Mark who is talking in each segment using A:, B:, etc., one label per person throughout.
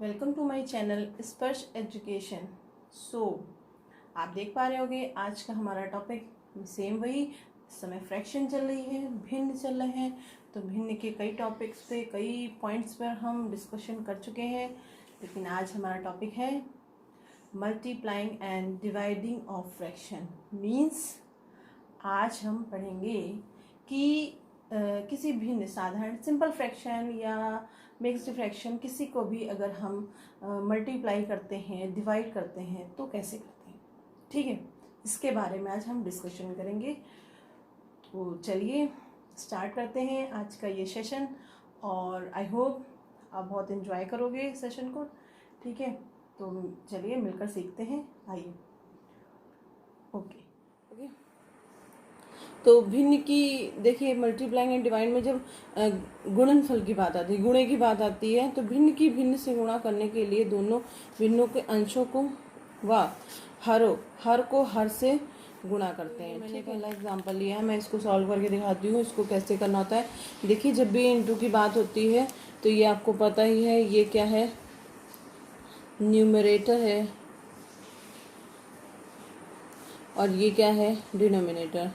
A: Welcome to my channel स्पर्श education. आप देख पा रहे होंगे आज का हमारा टॉपिक सेम वही। इस समय फ्रैक्शन चल रही है, भिन्न चल रहे हैं, तो भिन्न के कई टॉपिक्स पे कई पॉइंट्स पर हम डिस्कशन कर चुके हैं, लेकिन आज हमारा टॉपिक है multiplying and dividing of fraction. Means आज हम पढ़ेंगे कि किसी भिन्न साधारण सिंपल फ्रैक्शन या मिक्स्ड फ्रैक्शन किसी को भी अगर हम मल्टीप्लाई करते हैं, डिवाइड करते हैं तो कैसे करते हैं। ठीक है, इसके बारे में आज हम डिस्कशन करेंगे। तो चलिए स्टार्ट करते हैं आज का ये सेशन, और आई होप आप बहुत एंजॉय करोगे सेशन को। ठीक है, तो चलिए मिलकर सीखते हैं, आइए। ओके, तो भिन्न की देखिए, मल्टीप्लाइंग एंड डिवाइड में जब गुणनफल की बात आती है, गुणे की बात आती है, तो भिन्न की भिन्न से गुणा करने के लिए दोनों भिन्नों के अंशों को व हर को हर से गुणा करते हैं। मैंने पहला एग्जांपल लिया है, मैं इसको सॉल्व करके दिखाती हूँ इसको कैसे करना होता है। देखिए, जब भी इनटू की बात होती है तो ये आपको पता ही है, ये क्या है, न्यूमरेटर है, और ये क्या है, डिनोमिनेटर।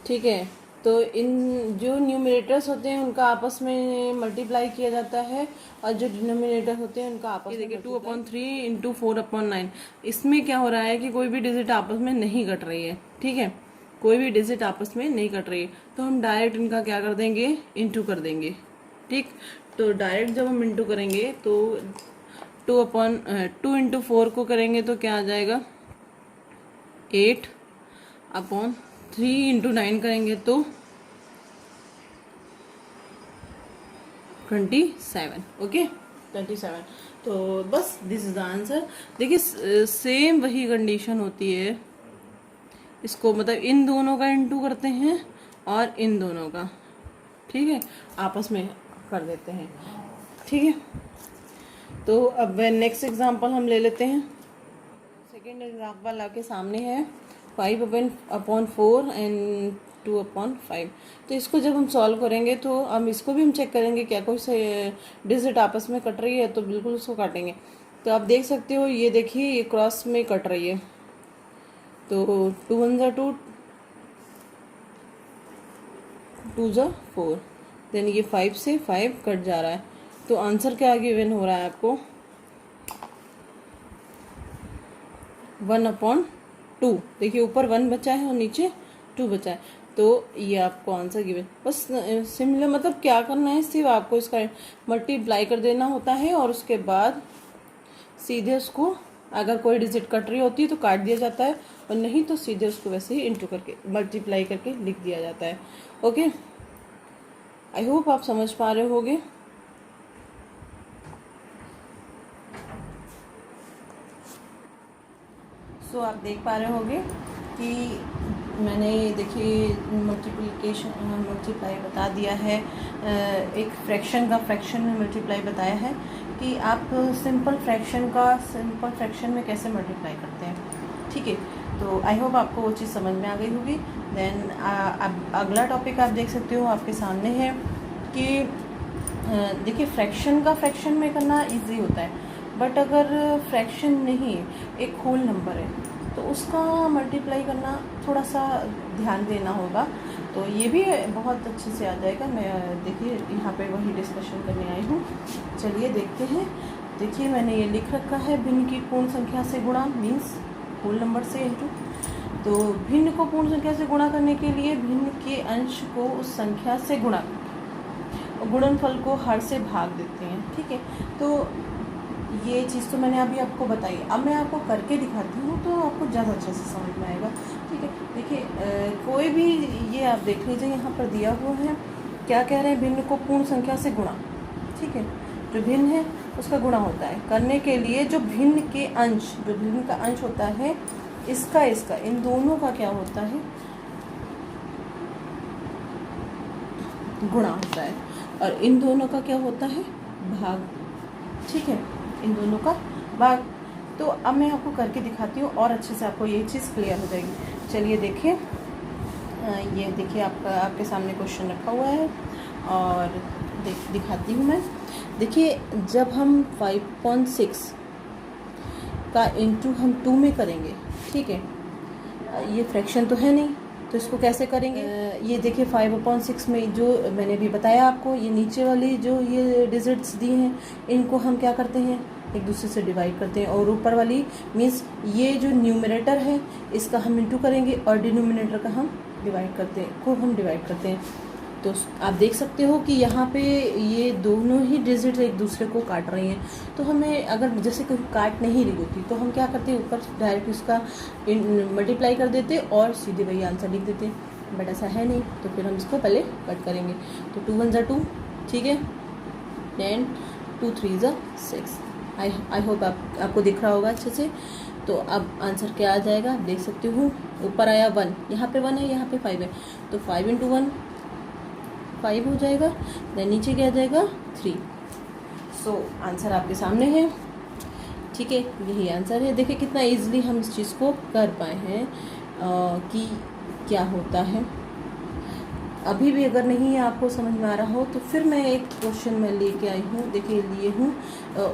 A: ठीक है, तो इन जो न्यूमरेटर्स होते हैं उनका आपस में मल्टीप्लाई किया जाता है, और जो डिनोमिनेटर होते हैं उनका आपस में। देखिए 2/3 इंटू 4/9, इसमें क्या हो रहा है कि कोई भी डिजिट आपस में नहीं कट रही है। ठीक है, कोई भी डिजिट आपस में नहीं कट रही है, तो हम डायरेक्ट इनका क्या कर देंगे, इंटू कर देंगे। ठीक, तो डायरेक्ट जब हम इंटू करेंगे तो 2 इंटू 4 को करेंगे तो क्या आ जाएगा, 8/3 इंटू 9 करेंगे तो 27। ओके, 27। तो बस दिस इज द आंसर। देखिए, सेम वही कंडीशन होती है, इसको मतलब इन दोनों का इंटू करते हैं और इन दोनों का, ठीक है, आपस में कर देते हैं। ठीक है, तो अब नेक्स्ट एग्जांपल हम ले लेते हैं। सेकेंड एग्जांपल आपके सामने है 5/4 एंड 2/5। तो इसको जब हम सॉल्व करेंगे तो हम इसको भी हम चेक करेंगे क्या कोई से डिजिट आपस में कट रही है, तो बिल्कुल उसको काटेंगे। तो आप देख सकते हो, ये देखिए ये क्रॉस में कट रही है, तो 2 1 2, 2 4, देन ये 5 से 5 कट जा रहा है, तो आंसर क्या गिवन हो रहा है आपको, 1/2। देखिए ऊपर 1 बचा है और नीचे 2 बचा है, तो ये आपको आंसर गिवन। बस सिमिलर मतलब क्या करना है, सिर्फ आपको इसका मल्टीप्लाई कर देना होता है, और उसके बाद सीधे उसको अगर कोई डिजिट कट रही होती है तो काट दिया जाता है, और नहीं तो सीधे उसको वैसे ही इंटू करके मल्टीप्लाई करके लिख दिया जाता है। ओके, आई होप आप समझ पा रहे होगे। सो आप देख पा रहे होंगे कि मैंने देखिए मल्टीप्लाई बता दिया है, एक फ्रैक्शन का फ्रैक्शन में मल्टीप्लाई बताया है कि आप सिंपल फ्रैक्शन में कैसे मल्टीप्लाई करते हैं। ठीक है, तो आई होप आपको वो चीज़ समझ में आ गई होगी। देन अब अगला टॉपिक आप देख सकते हो आपके सामने है कि देखिए फ्रैक्शन का फ्रैक्शन में करना इजी होता है, बट अगर फ्रैक्शन नहीं, एक होल नंबर है, तो उसका मल्टीप्लाई करना थोड़ा सा ध्यान देना होगा। तो ये भी बहुत अच्छे से आ जाएगा। मैं देखिए यहाँ पे वही डिस्कशन करने आई हूँ, चलिए देखते हैं। देखिए मैंने ये लिख रखा है, भिन्न की पूर्ण संख्या से गुणा, मीन्स होल नंबर से इंटू। तो भिन्न को पूर्ण संख्या से गुणा करने के लिए भिन्न के अंश को उस संख्या से गुणा करके गुणनफल को हर से भाग देते हैं। ठीक है, तो ये चीज़ तो मैंने अभी आपको बताई, अब मैं आपको करके दिखाती हूँ तो आपको ज़्यादा अच्छे से समझ में आएगा। ठीक है, देखिए कोई भी, ये आप देख लीजिए यहाँ पर दिया हुआ है, क्या कह रहे हैं, भिन्न को पूर्ण संख्या से गुणा। ठीक है, जो भिन्न है उसका गुणा होता है, करने के लिए जो भिन्न के अंश, जो भिन्न का अंश होता है, इसका इन दोनों का क्या होता है, गुणा होता है, और इन दोनों का क्या होता है, भाग। ठीक है, इन दोनों का भाग। तो अब मैं आपको करके दिखाती हूँ और अच्छे से आपको ये चीज़ क्लियर हो जाएगी। चलिए देखिए, ये देखिए आपके सामने क्वेश्चन रखा हुआ है, और दिखाती हूँ मैं। देखिए, जब हम 5.6 का इंटू हम 2 में करेंगे, ठीक है, ये फ्रैक्शन तो है नहीं, तो इसको कैसे करेंगे? ये देखिए 5/6 में जो मैंने भी बताया आपको, ये नीचे वाली जो ये डिजिट्स दी हैं, इनको हम क्या करते हैं, एक दूसरे से डिवाइड करते हैं, और ऊपर वाली मीन्स ये जो न्यूमरेटर है इसका हम इंटू करेंगे और डिनोमिनेटर का हम डिवाइड करते हैं। तो आप देख सकते हो कि यहाँ पे ये दोनों ही डिजिट एक दूसरे को काट रही हैं। तो हमें अगर जैसे कोई काट नहीं रही होती तो हम क्या करते, ऊपर डायरेक्ट उसका मल्टीप्लाई कर देते और सीधे वही आंसर लिख देते, बट ऐसा है नहीं, तो फिर हम इसको पहले कट करेंगे। तो 2 1 2, ठीक है, देन 2 3 6। आई होप आपको दिख रहा होगा अच्छे से। तो अब आंसर क्या आ जाएगा, आप देख सकते हो, ऊपर आया 1, यहाँ पे 1 है, यहाँ पे 5 है, तो 5 × 1 5 हो जाएगा, देन नीचे क्या आ जाएगा 3। सो आंसर आपके सामने है, ठीक है, यही आंसर है। देखिए कितना इजीली हम इस चीज़ को कर पाए हैं कि क्या होता है। अभी भी अगर नहीं आपको समझ में आ रहा हो तो फिर मैं एक क्वेश्चन में लेके आई हूँ, देखिए लिए हूँ,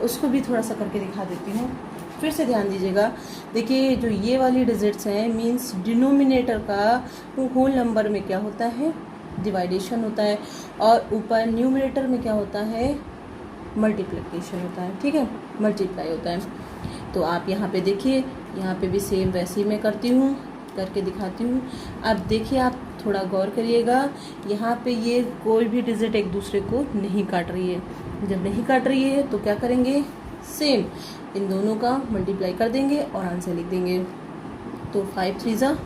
A: उसको भी थोड़ा सा करके दिखा देती हूँ। फिर से ध्यान दीजिएगा। देखिए जो ये वाली डिजिट्स हैं मीन्स डिनोमिनेटर का होल नंबर में क्या होता है, डिवाइडेशन होता है, और ऊपर न्यूमरेटर में क्या होता है, मल्टीप्लिकेशन होता है, ठीक है, मल्टीप्लाई होता है। तो आप यहाँ पे देखिए, यहाँ पे भी सेम वैसे ही मैं करती हूँ, करके दिखाती हूँ। अब देखिए आप थोड़ा गौर करिएगा, यहाँ पे ये कोई भी डिजिट एक दूसरे को नहीं काट रही है। जब नहीं काट रही है तो क्या करेंगे, सेम इन दोनों का मल्टीप्लाई कर देंगे और आंसर लिख देंगे। तो 5 3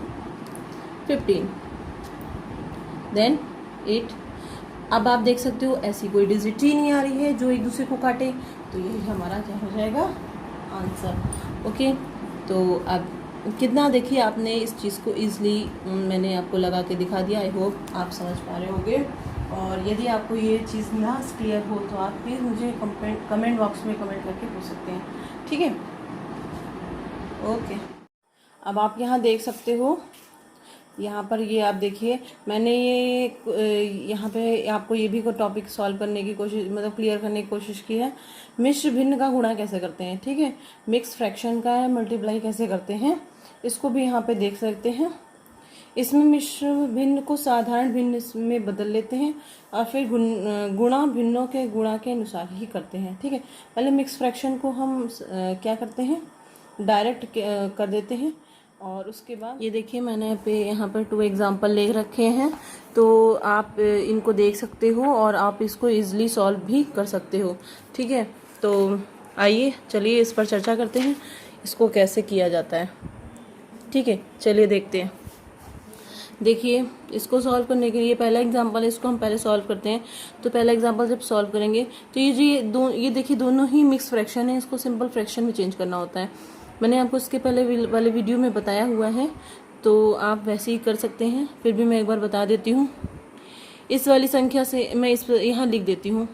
A: 15, देन 8। अब आप देख सकते हो ऐसी कोई डिजिट ही नहीं आ रही है जो एक दूसरे को काटे, तो यही हमारा क्या हो जाएगा, आंसर। ओके, तो अब कितना देखिए आपने इस चीज़ को ईज़िली मैंने आपको लगा के दिखा दिया। आई होप आप समझ पा रहे होंगे, और यदि आपको ये चीज़ ना क्लियर हो तो आप प्लीज़ मुझे कमेंट बॉक्स में कमेंट करके पूछ सकते हैं, ठीक है। ओके, अब आप यहाँ देख सकते हो, यहाँ पर ये आप देखिए मैंने ये यहाँ पे आपको ये भी को टॉपिक सॉल्व करने की कोशिश, मतलब क्लियर करने की कोशिश की है। मिश्र भिन्न का गुणा कैसे करते हैं, ठीक है, मिक्स फ्रैक्शन का मल्टीप्लाई कैसे करते हैं, इसको भी यहाँ पे देख सकते हैं। इसमें मिश्र भिन्न को साधारण भिन्न में बदल लेते हैं और फिर गुणा भिन्नों के गुणा के अनुसार ही करते हैं, ठीक है। पहले मिक्स फ्रैक्शन को हम क्या करते हैं, डायरेक्ट कर देते हैं, और उसके बाद ये देखिए मैंने पे यहाँ पर 2 एग्जाम्पल ले रखे हैं, तो आप इनको देख सकते हो और आप इसको इजीली सॉल्व भी कर सकते हो, ठीक है। तो आइए चलिए इस पर चर्चा करते हैं, इसको कैसे किया जाता है, ठीक है, चलिए देखते हैं। देखिए इसको सॉल्व करने के लिए पहला एग्जांपल, इसको हम पहले सॉल्व करते हैं। तो पहला एग्जांपल जब सॉल्व करेंगे तो ये देखिए दोनों ही मिक्स फ्रैक्शन है, इसको सिंपल फ्रैक्शन में चेंज करना होता है। मैंने आपको इसके पहले वाले वीडियो में बताया हुआ है, तो आप वैसे ही कर सकते हैं, फिर भी मैं एक बार बता देती हूँ। इस वाली संख्या से मैं इस यहाँ लिख देती हूँ,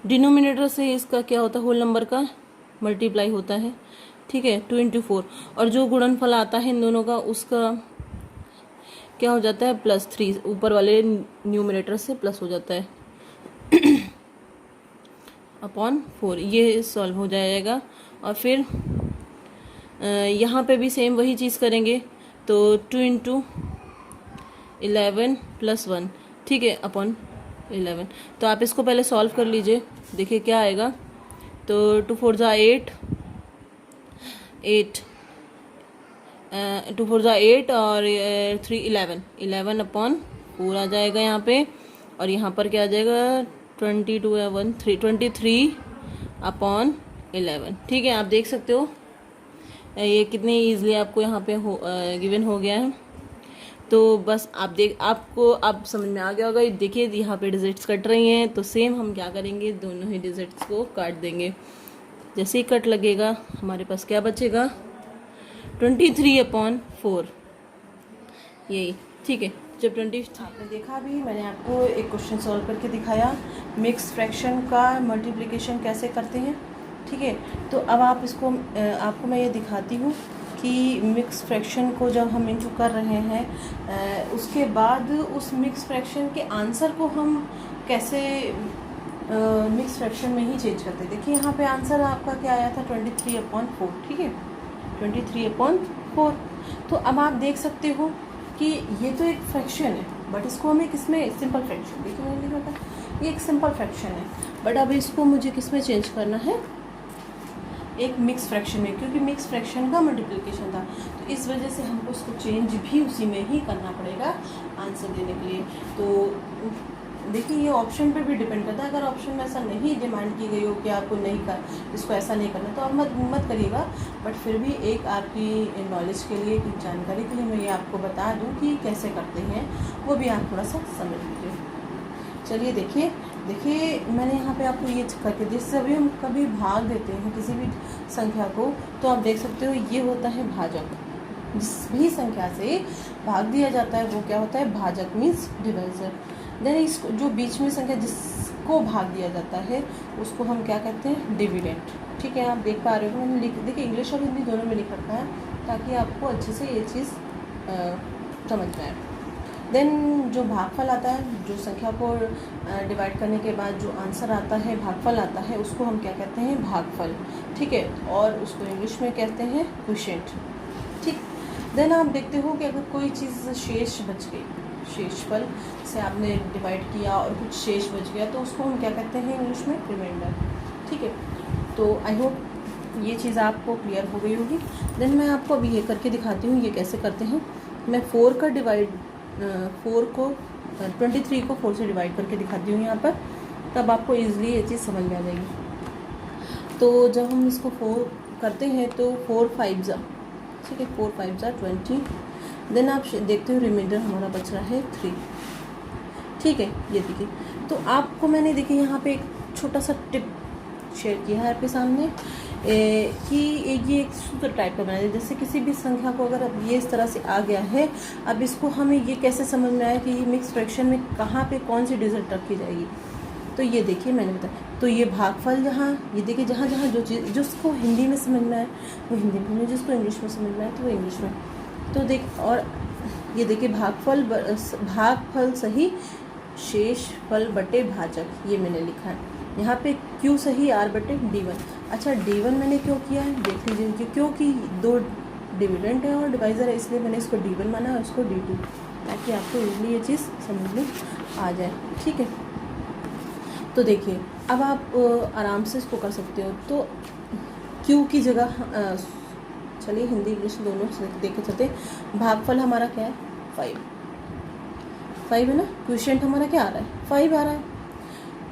A: डिनोमिनेटर से इसका क्या होता है, होल नंबर का मल्टीप्लाई होता है, ठीक है, 2 × 4, और जो गुणनफल आता है इन दोनों का उसका क्या हो जाता है, +3, ऊपर वाले न्यूमरेटर से प्लस हो जाता है अपॉन 4, ये सॉल्व हो जाएगा। और फिर यहाँ पे भी सेम वही चीज़ करेंगे, तो 2 × 11 + 1, ठीक है, अपॉन 11। तो आप इसको पहले सॉल्व कर लीजिए, देखिए क्या आएगा। तो 2 4 8, 2 4 8 और 3 11 अपॉन 4 आ जाएगा यहाँ पे, और यहाँ पर क्या आ जाएगा 23 अपॉन 11, ठीक है। आप देख सकते हो ये कितनी ईजिली आपको यहाँ पे गिवन हो गया है। तो बस आपको अब समझ में आ गया होगा। देखिए यहाँ पे डिजिट्स कट रही हैं, तो सेम हम क्या करेंगे, दोनों ही डिजिट्स को काट देंगे। जैसे ही कट लगेगा हमारे पास क्या बचेगा, 23/4, यही, ठीक है। जब 20 आपने देखा भी, मैंने आपको एक क्वेश्चन सॉल्व करके दिखाया, मिक्स फ्रैक्शन का मल्टीप्लिकेशन कैसे करते हैं, ठीक है। तो अब आप इसको आपको मैं ये दिखाती हूँ कि मिक्स फ्रैक्शन को जब हम इंटू कर रहे हैं उसके बाद उस मिक्स फ्रैक्शन के आंसर को हम कैसे मिक्स फ्रैक्शन में ही चेंज करते हैं। देखिए यहाँ पे आंसर आपका क्या आया था 23/4, ठीक है, 23/4। तो अब आप देख सकते हो कि ये तो एक फ्रैक्शन है, बट इसको हमें किसमें, सिंपल फ्रैक्शन, देखिए मैंने लिखा था ये एक सिंपल फ्रैक्शन है, बट अब इसको मुझे किसमें चेंज करना है, एक मिक्स फ्रैक्शन में, क्योंकि मिक्स फ्रैक्शन का मल्टीप्लिकेशन था, तो इस वजह से हमको इसको चेंज भी उसी में ही करना पड़ेगा आंसर देने के लिए। तो देखिए ये ऑप्शन पे भी डिपेंड करता है, अगर ऑप्शन में ऐसा नहीं डिमांड की गई हो कि आपको नहीं कर, इसको ऐसा नहीं करना, तो आप मत करिएगा, बट फिर भी एक आपकी नॉलेज के लिए, एक जानकारी के लिए मैं ये आपको बता दूँ कि कैसे करते हैं, वो भी आप थोड़ा सा समझ लीजिए। चलिए देखिए मैंने यहाँ पे आपको ये करके, जिससे अभी हम कभी भाग देते हैं किसी भी संख्या को, तो आप देख सकते हो ये होता है भाजक। जिस भी संख्या से भाग दिया जाता है वो क्या होता है, भाजक, मीन्स डिवाइजर। देन इसको जो बीच में संख्या जिसको भाग दिया जाता है उसको हम क्या कहते हैं, डिविडेंड। ठीक है, आप देख पा रहे हो मैंने देखिए इंग्लिश और हिंदी दोनों में लिख रखा है ताकि आपको अच्छे से ये चीज़ समझ में आए। देन जो भागफल आता है, जो संख्या को डिवाइड करने के बाद जो आंसर आता है, भागफल आता है, उसको हम क्या कहते हैं, भागफल। ठीक है, और उसको इंग्लिश में कहते हैं क्वोशिएंट। ठीक, देन आप देखते हो कि अगर कोई चीज़ शेष बच गई, शेषफल से आपने डिवाइड किया और कुछ शेष बच गया, तो उसको हम क्या कहते हैं इंग्लिश में, रिमाइंडर। ठीक है, तो आई होप ये चीज़ आपको क्लियर हो गई होगी। देन मैं आपको अभी ये करके दिखाती हूँ ये कैसे करते हैं। मैं 4 का डिवाइड 4 को 23 को 4 से डिवाइड करके दिखाती हूँ यहाँ पर, तब आपको ईजिली ये चीज़ समझ में आ जाएगी। तो जब हम इसको 4 करते हैं तो 4 5 जा, ठीक है, 4 5 जा 20। देन आप देखते हो रिमाइंडर हमारा बच रहा है 3। ठीक है, ये देखिए, तो आपको मैंने देखिए यहाँ पे एक छोटा सा टिप शेयर किया है आपके सामने कि ये एक सूत्र टाइप का बनाया है। जैसे किसी भी संख्या को अगर अब ये इस तरह से आ गया है, अब इसको हमें ये कैसे समझ में आया कि ये मिक्स फ्रैक्शन में कहाँ पे कौन सी डिजिट रखी जाएगी। तो ये देखिए मैंने बताया, तो ये भागफल जहाँ, ये देखिए जहाँ जहाँ जो चीज़ जिसको हिंदी में समझ में आए वो हिंदी में, जिसको इंग्लिश में समझ में आए तो वो इंग्लिश में। तो देख, और ये देखिए भागफल सही शेष फल बटे भाजक, ये मैंने लिखा है यहाँ पे। क्यों सही, R बटे D1। अच्छा D1 मैंने क्यों किया है, देख लीजिए, क्योंकि 2 डिविडेंड है और डिवाइज़र है, इसलिए मैंने इसको D1 माना और इसको D2, ताकि आपको इजली ये चीज़ समझ में आ जाए। ठीक है, तो देखिए अब आप आराम से इसको कर सकते हो। तो Q की जगह चलिए हिंदी इंग्लिश दोनों से देखे चलते। भागफल हमारा क्या है, 5 है ना, क्वोशिएंट हमारा क्या आ रहा है, 5 आ रहा है।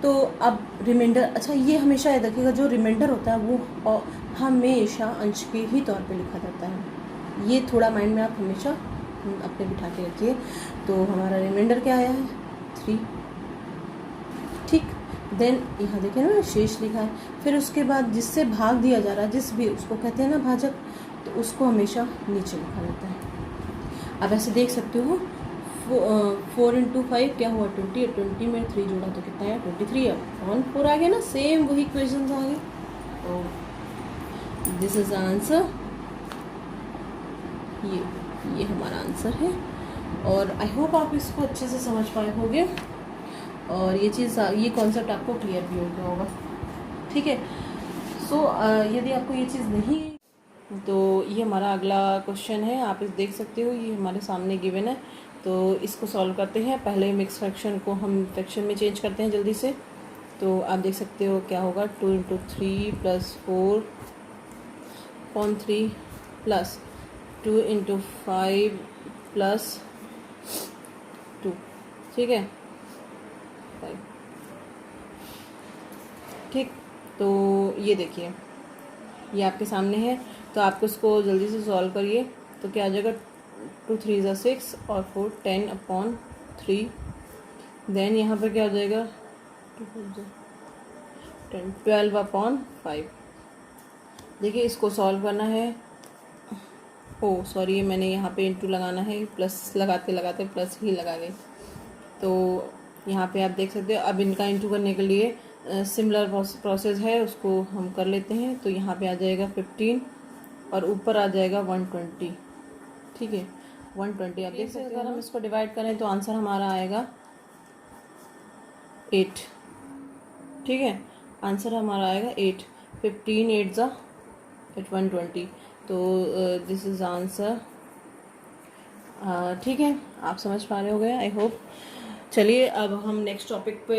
A: तो अब रिमाइंडर, अच्छा ये हमेशा याद रखिएगा, जो रिमाइंडर होता है वो हमेशा अंश के ही तौर पे लिखा जाता है। ये थोड़ा माइंड में आप हमेशा अपने बिठा के रखिए। तो हमारा रिमाइंडर क्या आया है, 3। ठीक, देन यहाँ देखिए ना शेष लिखा है, फिर उसके बाद जिससे भाग दिया जा रहा है, जिस भी उसको कहते हैं ना भाजक, तो उसको हमेशा नीचे लिखा जाता है। अब ऐसे देख सकते हो 4 × 5 क्या हुआ, 20, 20 में 3 जोड़ा तो कितना है, 23 अपॉन 4 आ गया ना, सेम वही इक्वेशंस आ गए। तो दिस इज आंसर, ये हमारा आंसर है। और आई होप आप इसको अच्छे से समझ पाए होंगे और ये चीज़, ये कॉन्सेप्ट आपको क्लियर भी हो गया होगा। ठीक है, सो यदि आपको ये चीज़ नहीं, तो ये हमारा अगला क्वेश्चन है, आप इस देख सकते हो, ये हमारे सामने गिवन है। तो इसको सॉल्व करते हैं। पहले मिक्स फ्रैक्शन को हम फ्रैक्शन में चेंज करते हैं जल्दी से। तो आप देख सकते हो क्या होगा, 2 × 3 + 4/3 प्लस 2 × 5 + 2, ठीक है, 5। ठीक, तो ये देखिए ये आपके सामने है, तो आपको इसको जल्दी से सॉल्व करिए। तो क्या आ जाएगा, 2 3 = 6 और 4 10/3। देन यहाँ पर क्या हो जाएगा, 10 12/5। देखिए इसको सॉल्व करना है। ओ सॉरी, मैंने यहाँ पे इंटू लगाना है, प्लस लगाते लगाते प्लस ही लगा गई। तो यहाँ पे आप देख सकते हो। अब इनका इंटू करने के लिए सिमिलर प्रोसेस है, उसको हम कर लेते हैं। तो यहाँ पे आ जाएगा 15 और ऊपर आ जाएगा 120। ठीक है, 120। आप देख सकते हो, अगर हम इसको डिवाइड करें तो आंसर हमारा आएगा 8, ठीक है। आंसर हमारा आएगा 8। 15 8 ज़ा 120, तो दिस इज़ आंसर। ठीक है, आप समझ पा रहे हो गए आई होप। चलिए अब हम नेक्स्ट टॉपिक पे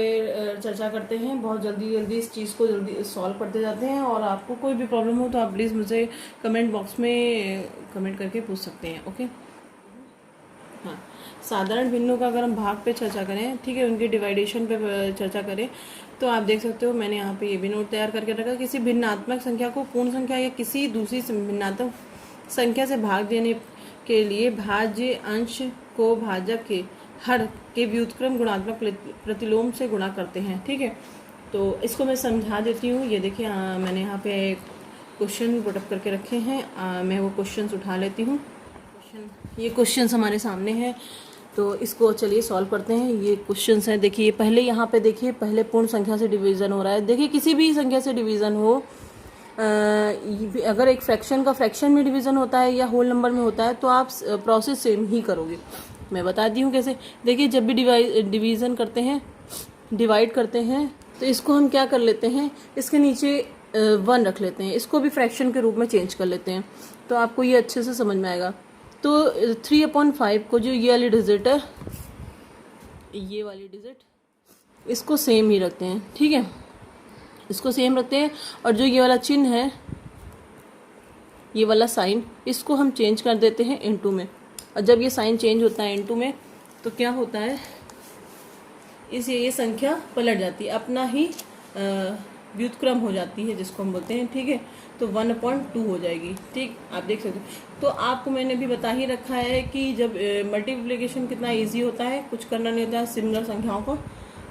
A: चर्चा करते हैं। बहुत जल्दी इस चीज़ को जल्दी सॉल्व करते जाते हैं, और आपको कोई भी प्रॉब्लम हो तो आप प्लीज़ मुझे कमेंट बॉक्स में कमेंट करके पूछ सकते हैं, ओके। हाँ, साधारण भिन्नों का अगर हम भाग पे चर्चा करें, ठीक है, उनके डिवाइडेशन पे चर्चा करें, तो आप देख सकते हो मैंने यहाँ पे ये भी नोट तैयार करके रखा। किसी भिन्नात्मक संख्या को पूर्ण संख्या या किसी दूसरी भिन्नात्मक संख्या से भाग देने के लिए भाज्य अंश को भाजक के हर के व्युत्क्रम गुणात्मक प्रतिलोम से गुणा करते हैं, ठीक है। तो इसको मैं समझा देती हूँ। ये देखिए मैंने यहाँ पे क्वेश्चन पुटअप करके रखे हैं, मैं वो क्वेश्चंस उठा लेती हूँ। ये क्वेश्चंस हमारे सामने हैं, तो इसको चलिए सॉल्व करते हैं। ये क्वेश्चंस हैं, देखिए पहले यहाँ पे देखिए, पहले पूर्ण संख्या से डिवीज़न हो रहा है। देखिए किसी भी संख्या से डिवीज़न हो, अगर एक फ्रैक्शन का फ्रैक्शन में डिवीज़न होता है या होल नंबर में होता है, तो आप प्रोसेस सेम ही करोगे। मैं बताती हूँ कैसे। देखिए जब भी डिवीज़न करते हैं, डिवाइड करते हैं, तो इसको हम क्या कर लेते हैं, इसके नीचे 1 रख लेते हैं, इसको भी फ्रैक्शन के रूप में चेंज कर लेते हैं, तो आपको ये अच्छे से समझ में आएगा। तो 3/5 को जो ये वाली डिजिट है, ये वाली डिजिट, इसको सेम ही रखते हैं, ठीक है, इसको सेम रखते हैं। और जो ये वाला चिन्ह है, ये वाला साइन, इसको हम चेंज कर देते हैं इनटू में। और जब ये साइन चेंज होता है इनटू में, तो क्या होता है, ये संख्या पलट जाती है, अपना ही व्युत्क्रम हो जाती है, जिसको हम बोलते हैं, ठीक है। तो 1/2 हो जाएगी, ठीक, आप देख सकते हो। तो आपको मैंने भी बता ही रखा है कि जब मल्टीप्लिकेशन कितना इजी होता है, कुछ करना नहीं होता है, सिमिलर संख्याओं को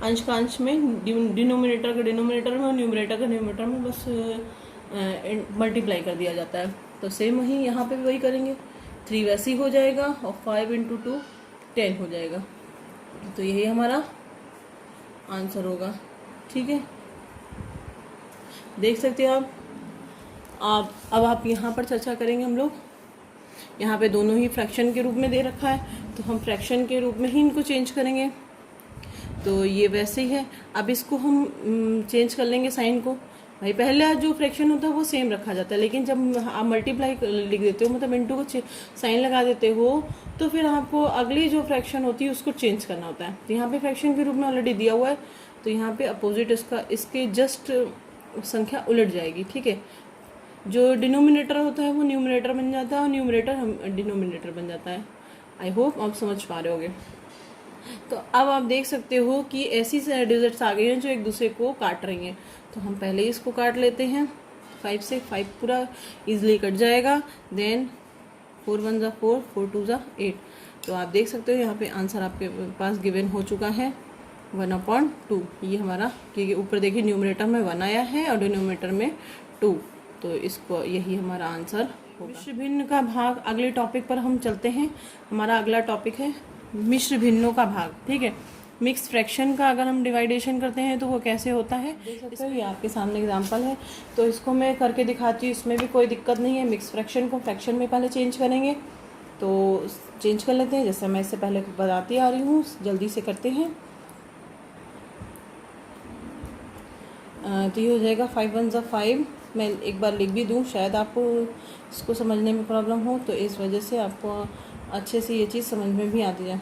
A: अंश का अंश में, डिनोमिनेटर का डिनोमिनेटर में और न्यूमरेटर का न्यूमरेटर में बस मल्टीप्लाई कर दिया जाता है। तो सेम वही यहाँ पे भी वही करेंगे। 3 वैसे ही हो जाएगा, और 5 × 2 10 हो जाएगा। तो यही हमारा आंसर होगा, ठीक है, देख सकते हो आप। अब आप यहाँ पर चर्चा करेंगे हम लोग। यहाँ पे दोनों ही फ्रैक्शन के रूप में दे रखा है, तो हम फ्रैक्शन के रूप में ही इनको चेंज करेंगे। तो ये वैसे ही है। अब इसको हम चेंज कर लेंगे साइन को। भाई पहले जो फ्रैक्शन होता है वो सेम रखा जाता है, लेकिन जब आप मल्टीप्लाई लिख देते हो, मतलब इनटू को साइन लगा देते हो, तो फिर आपको अगली जो फ्रैक्शन होती है उसको चेंज करना होता है। तो यहाँ पे फ्रैक्शन के रूप में ऑलरेडी दिया हुआ है, तो यहाँ पे अपोजिट इसके जस्ट संख्या उलट जाएगी, ठीक है। जो डिनोमिनेटर होता है वो न्यूमरेटर बन जाता है, और न्यूमरेटर डिनोमिनेटर बन जाता है। आई होप आप समझ पा रहे होगे। तो अब आप देख सकते हो कि ऐसी डिजिट्स आ गई हैं जो एक दूसरे को काट रही हैं। तो हम पहले इसको काट लेते हैं। 5 से 5 पूरा इजीली कट जाएगा। देन 4 1 ज़ा 4, 4 2 ज़ा 8। तो आप देख सकते हो यहाँ पे आंसर आपके पास गिवन हो चुका है 1/2। ये हमारा, क्योंकि ऊपर देखिए न्यूमरेटर में 1 आया है और डिनोमिनेटर में 2, तो इसको यही हमारा आंसर होगा। मिश्र भिन्न का भाग, अगले टॉपिक पर हम चलते हैं। हमारा अगला टॉपिक है मिश्र भिन्नों का भाग, ठीक है। मिक्स फ्रैक्शन का अगर हम डिवाइडेशन करते हैं तो वो कैसे होता है, ये आपके सामने एग्जांपल है, तो इसको मैं करके दिखाती हूँ। इसमें भी कोई दिक्कत नहीं है। मिक्स फ्रैक्शन को फ्रैक्शन में पहले चेंज करेंगे, तो चेंज कर लेते हैं, जैसे मैं इससे पहले बताती आ रही हूँ। जल्दी से करते हैं। तो ये हो जाएगा 5 1 ज़ा 5। मैं एक बार लिख भी दूँ, शायद आपको इसको समझने में प्रॉब्लम हो, तो इस वजह से आपको अच्छे से ये चीज़ समझ में भी आती है।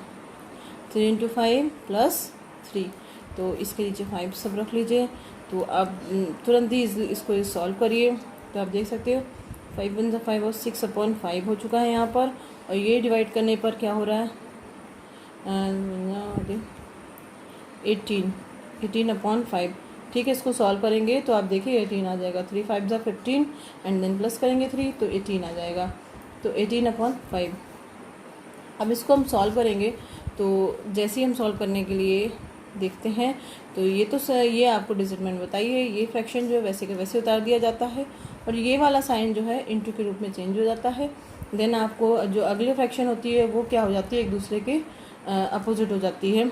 A: 3 × 5 + 3, तो इसके नीचे 5 सब रख लीजिए। तो अब तुरंत ही इसको सॉल्व करिए, तो आप देख सकते हो 5 1 ज़ा 5 और 6/5 हो चुका है यहाँ पर। और ये डिवाइड करने पर क्या हो रहा है, 18/5, ठीक है। इसको सॉल्व करेंगे तो आप देखिए 18 आ जाएगा। 3 5 ज़ा 15 एंड देन प्लस करेंगे 3, तो 18 आ जाएगा। तो 18/5। अब इसको हम सॉल्व करेंगे, तो जैसे ही हम सॉल्व करने के लिए देखते हैं, तो ये तो ये आपको डिजिट मैंने बताइए, ये फ्रैक्शन जो है वैसे के वैसे उतार दिया जाता है, और ये वाला साइन जो है इनटू के रूप में चेंज हो जाता है। देन आपको जो अगली फ्रैक्शन होती है वो क्या हो जाती है, एक दूसरे के अपोजिट हो जाती है।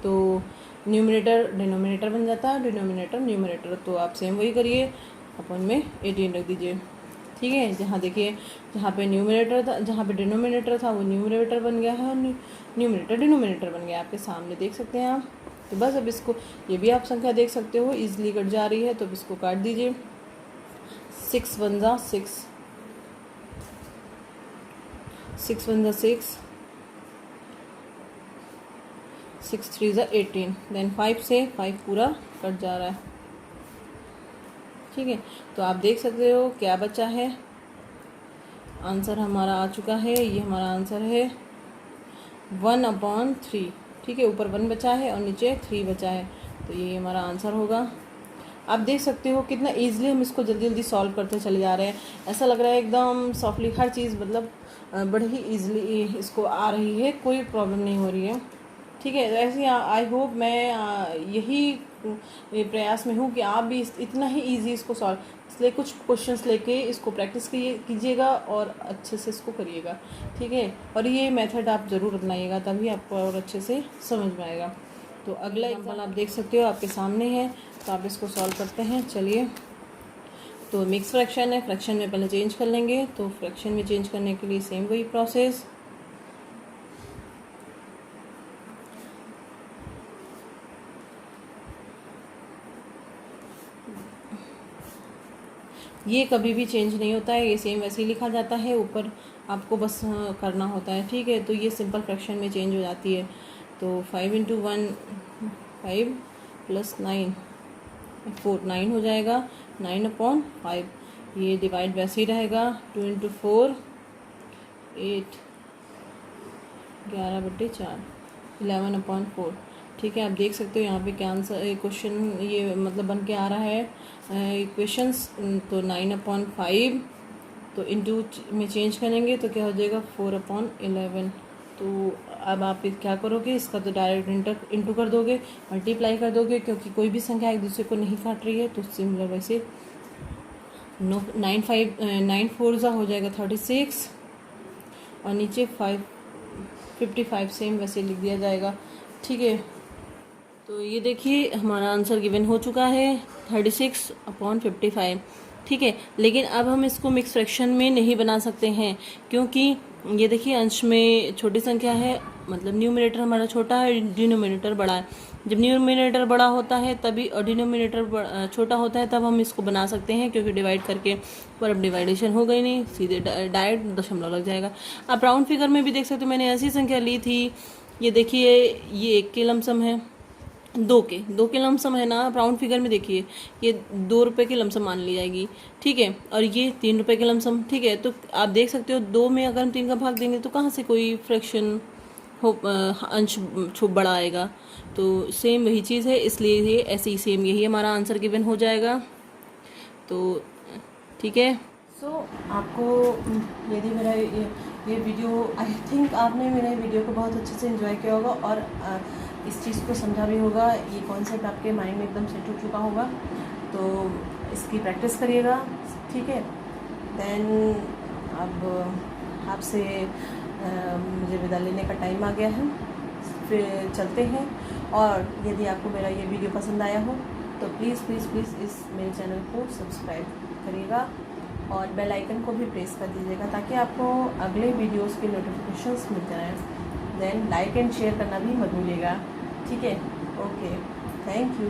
A: तो न्यूमरेटर डिनोमिनेटर बन जाता है, डिनोमिनेटर न्यूमरेटर। तो आप सेम वही करिए, अपन में 18 रख दीजिए, ठीक है। जहाँ देखिए, जहाँ पे न्यूमरेटर था, जहाँ पे डिनोमिनेटर था वो न्यूमरेटर बन गया है, और न्यूमरेटर डिनोमिनेटर बन गया, आपके सामने देख सकते हैं आप। तो बस अब इसको, ये भी आप संख्या देख सकते हो ईजिली कट जा रही है, तो अब इसको काट दीजिए। 6 1 जा 6, 6 1 जा 6, 6 3 जा 18, देन 5 से 5 पूरा कट जा रहा है। ठीक है, तो आप देख सकते हो क्या बचा है, आंसर हमारा आ चुका है। ये हमारा आंसर है 1/3। ठीक है, ऊपर 1 बचा है और नीचे 3 बचा है, तो ये हमारा आंसर होगा। आप देख सकते हो कितना ईजिली हम इसको जल्दी जल्दी सॉल्व करते चले जा रहे हैं। ऐसा लग रहा है एकदम सॉफ्टली हर चीज़ मतलब बड़ी ही ईजिली इसको आ रही है, कोई प्रॉब्लम नहीं हो रही है। ठीक है, ऐसे आई होप मैं यही प्रयास में हूँ कि आप भी इतना ही इजी इसको सॉल्व, इसलिए कुछ क्वेश्चंस लेके इसको प्रैक्टिस कीजिएगा और अच्छे से इसको करिएगा। ठीक है, और ये मेथड आप ज़रूर अपनाइएगा, तभी आपको और अच्छे से समझ में आएगा। तो अगला एग्जाम्पल आप देख सकते हो आपके सामने है, तो आप इसको सॉल्व करते हैं। चलिए, तो मिक्स फ्रैक्शन है, फ्रैक्शन में पहले चेंज कर लेंगे। तो फ्रैक्शन में चेंज करने के लिए सेम वही प्रोसेस, ये कभी भी चेंज नहीं होता है, ये सेम वैसे ही लिखा जाता है, ऊपर आपको बस करना होता है। ठीक है, तो ये सिंपल फ्रैक्शन में चेंज हो जाती है। तो 5 × 1 5 + 9 4 9 हो जाएगा, 9/5। ये डिवाइड वैसे ही रहेगा, 2 × 4 8, 11/4, 11/4। ठीक है, आप देख सकते हो यहाँ पे क्या आंसर क्वेश्चन ये मतलब बन के आ रहा है इक्वेशंस। तो 9/5 तो इंटू में चेंज करेंगे तो क्या हो जाएगा 4/11। तो अब आप क्या करोगे, इसका तो डायरेक्ट इंटू कर दोगे, मल्टीप्लाई कर दोगे, क्योंकि कोई भी संख्या एक दूसरे को नहीं काट रही है। तो सिमिलर वैसे 9 4 हो जाएगा 36 और नीचे 55 सेम वैसे लिख दिया जाएगा। ठीक है, तो ये देखिए हमारा आंसर गिवन हो चुका है 36/55। ठीक है, लेकिन अब हम इसको मिक्स फ्रैक्शन में नहीं बना सकते हैं, क्योंकि ये देखिए अंश में छोटी संख्या है, मतलब न्यूमरेटर हमारा छोटा है, डिनोमिनेटर बड़ा है। जब न्यूमरेटर बड़ा होता है तभी और डिनोमिनेटर छोटा होता है तब हम इसको बना सकते हैं, क्योंकि डिवाइड करके पर अब डिवाइडेशन हो गई नहीं, सीधे डायरेक्ट दशमलव लग जाएगा। आप राउंड फिगर में भी देख सकते हो, मैंने ऐसी संख्या ली थी, ये देखिए ये 1 के लमसम है, 2 के लमसम है ना। राउंड फिगर में देखिए ये 2 रुपये की लमसम मान ली जाएगी। ठीक है, और ये 3 रुपये के लमसम। ठीक है, तो आप देख सकते हो 2 में अगर हम 3 का भाग देंगे तो कहाँ से कोई फ्रैक्शन हो अंश बड़ा आएगा। तो सेम वही चीज़ है, इसलिए ये ऐसे ही सेम यही हमारा आंसर गिवन हो जाएगा। तो ठीक है, आपको यदि मेरा ये वीडियो, आई थिंक आपने मेरे वीडियो को बहुत अच्छे से एंजॉय किया होगा और इस चीज़ को समझा भी होगा, ये कॉन्सेप्ट आपके माइंड में एकदम सेट हो चुका होगा। तो इसकी प्रैक्टिस करिएगा। ठीक है, देन अब आपसे मुझे विदा लेने का टाइम आ गया है, फिर चलते हैं। और यदि आपको मेरा ये वीडियो पसंद आया हो तो प्लीज़ प्लीज़ प्लीज़ इस मेरे चैनल को सब्सक्राइब करिएगा और बेल आइकन को भी प्रेस कर दीजिएगा, ताकि आपको अगले वीडियोस के नोटिफिकेशंस मिलते रहें। देन लाइक एंड शेयर करना भी मत भूलिएगा। ठीक है, ओके, थैंक यू।